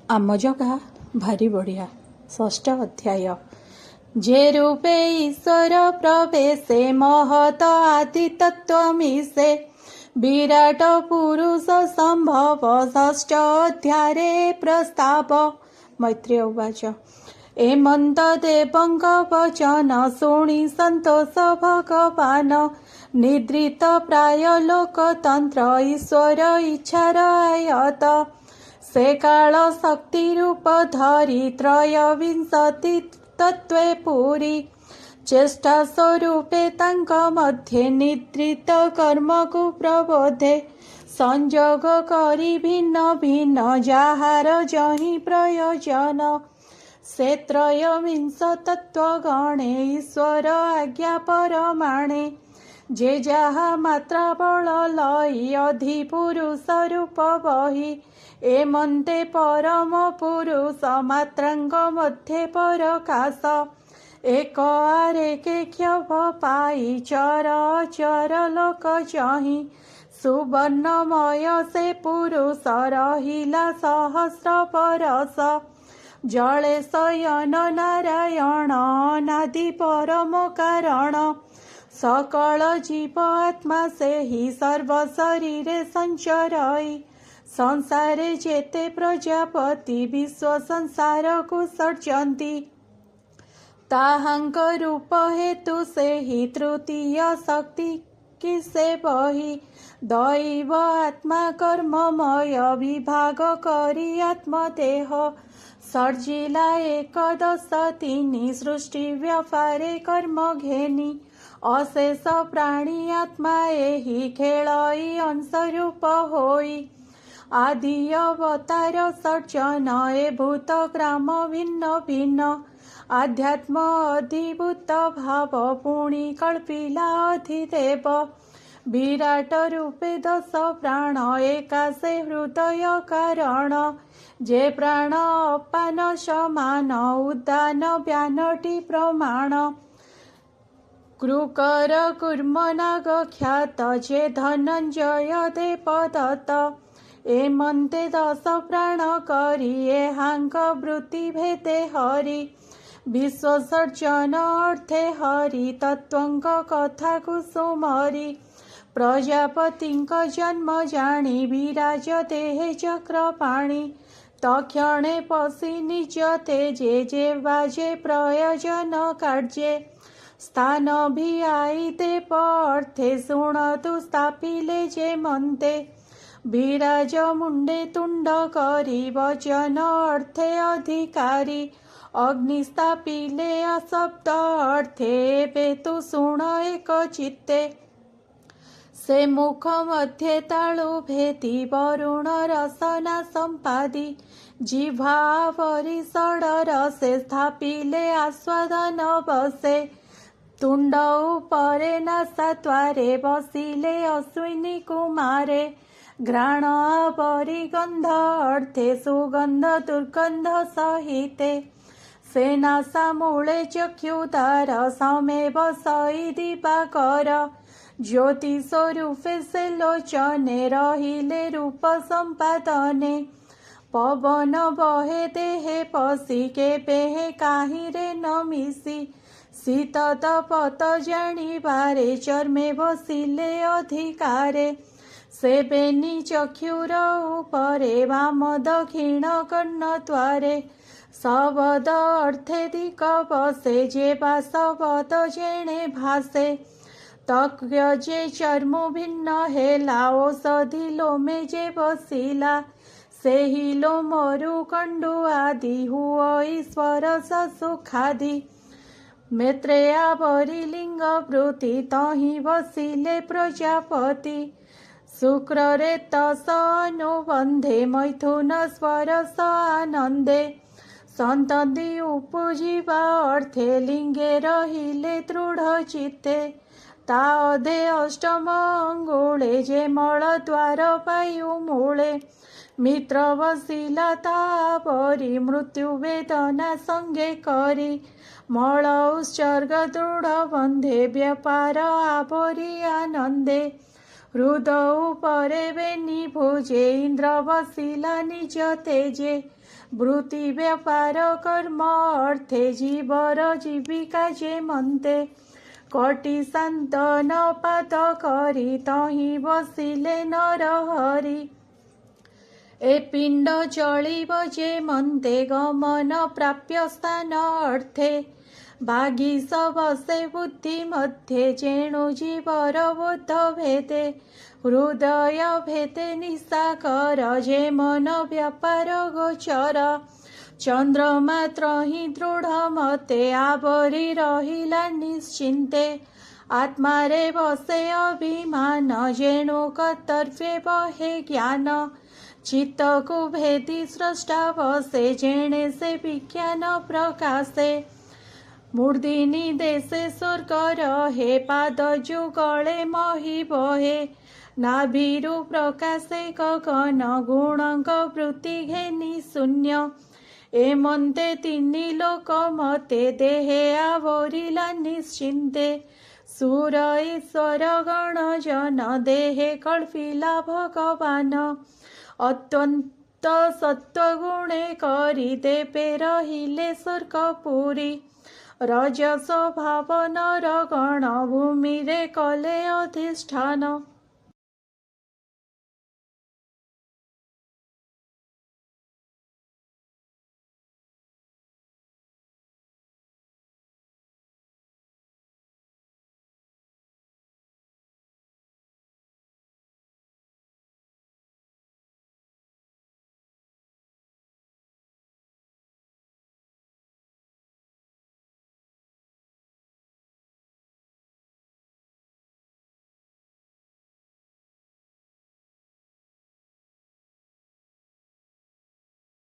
आम जगा भारी बढ़िया। षष्ठ अध्याय। जे रूपे ईश्वर प्रवेशे महत आदि तत्त्वमीशे विराट पुरुष संभव षष्ठ अध्याये प्रस्ताव। मैत्रेय उवाच। एमंत देवंक वचन शुणि संतोष भगवान निद्रित प्राय लोकतंत्र ईश्वर इच्छार आयत से काल शक्ति रूप धरी त्रयोविंशति तत्वे पुरी चेष्टा स्वरूपे तांक मध्ये निद्रित कर्म को प्रबोधे संजोग करी भिन्न भिन्न जाहार जहि प्रयोजन से त्रयोविंश तत्व गणे ईश्वर आज्ञा परमाणे जे जाहा मात्रा बल लई अधि पुरुष रूप बही एमंते परम पुरुष मात्रांग मध्ये परकाश एक आरेके क्षभ पाई चर चर लोक जहि सुवर्णमय से पुरुष रहिला सहस्र परस जले शयन नारायण अनादि परम कारण सकल जीव आत्मा से ही सर्व शरीरे संचरई संसारे जेते प्रजापति विश्व संसार को सर्जंती ताहांक रूप हेतु से ही तृतीय शक्ति किसे बही दैव आत्मा कर्ममय विभाग करी आत्मदेह सर्जिला एकदश तीनि सृष्टि व्यापारे कर्म घेनी अशेष प्राणी आत्मा एहि खेलई अंशरूप होई आदि अवतार सर्जन ए भूत ग्राम भिन्न भिन्न आध्यात्म अधिभूत भाव पुणी कल्पिला अधिदेव विराट रूपे दश प्राण एकाशे हृदय कारण जे प्राण अपान समान उदान व्यानटी प्रमाण कृकर कुर्मनाग ख्यात जे धनंजय देवदत्त एमंते दश प्राण करी एहांक वृत्ति भेदे हरि विश्व सर्जन अर्थे हरि तत्वंक कथा कुसुमरी प्रजापतिंक जन्म जानी विराज देहे चक्रपाणी तक्षणे पशि निज तेजे जे बाजे प्रयोजन कार्ये स्थान भी आई देव अर्थे शुणतु स्थापिले जे मंते विराज मुंडे तुंड करी वचन अर्थे अधिकारी अग्नि स्थापिले अशब्द अर्थे बेतु शुण एक चित्ते से मुख मध्ये ताळु भेदी वरुण रसना संपादी जिह्वा वरी षड रसे स्थापिले आस्वादन बसे तुंड उपरे नासाद्वारे बसिले अश्विनी कुमारे घ्राण आवरी गंध अर्थे सुगंध दुर्गंध सहिते सेनासा मूळे चक्षुदार समे बसई दिवाकर ज्योति स्वरूपे से लोचने रहिले रूप संपादने पवन बहे देहे पशि केबे काहिरे न मिसी शीत तपत जाणिबारे चर्मे बसिले अधिकारे से बेनी चक्षुर उपरे वाम दक्षिण कर्णद्वारे शबद अर्थे दिक बसे जे बा शबद जेणे भासे तक्य जे चर्मु भिन्न हेला औषधि लोमे जे बसिला से ही लोमरु कंडु आदि हुओ ईश्वर सुखादि मैत्रेया बरिलिंग वृत्ति तहि बसिले प्रजापति शुक्र रेतस अनुबंधे मैथुन स्वरस आनंदे संतति उपजीवा अर्थे लिंगे रहिले दृढ़ चित्ते ताअधे अष्टम अंगुळे जे मल द्वार वायु मूळे मित्र बसिला तापरी मृत्यु वेदना संगे करी मल उत्सर्ग दृढ़ बंधे व्यापार आवरी आनंदे हृद उपरे बेनी भोजे इंद्र बसिला निज तेजे वृत्ति व्यापार कर्म अर्थे जीवर जीविका जे मन्ते कोटि शान्तन पात करी तहि बसिले नर हरि ए पिंड चलिब जे मन्ते गमन प्राप्य स्थान अर्थे भागीस बसे बुद्धि मध्ये जेणु जीवर बोध भेदे हृदय भेदे निशाकर जे मन व्यापार गोचर चंद्रमा त्रहि दृढ़ मते आवरी रहिला निश्चिंते आत्मा रे बसे अभिमान जेणु कर्तव्ये बहे ज्ञान चित्त को भेदी स्रष्टा बसे जेणे से विज्ञान प्रकाशे मूर्धिनी देशे स्वर्ग रहे पाद जुगले मही बहे नाभिरु प्रकाशे गगन गुणंग वृत्ति घेनी शून्य ए मन्ते तिनि लोक मते देहे आवरिला निश्चिन्ते सुर ईश्वर गण जन देहे कल्पिला भगवान अत्यंत सत्वगुणे करि देवे रहिले स्वर्गपुरी रजस भाव नर गण भूमि रे कले अधिष्ठान।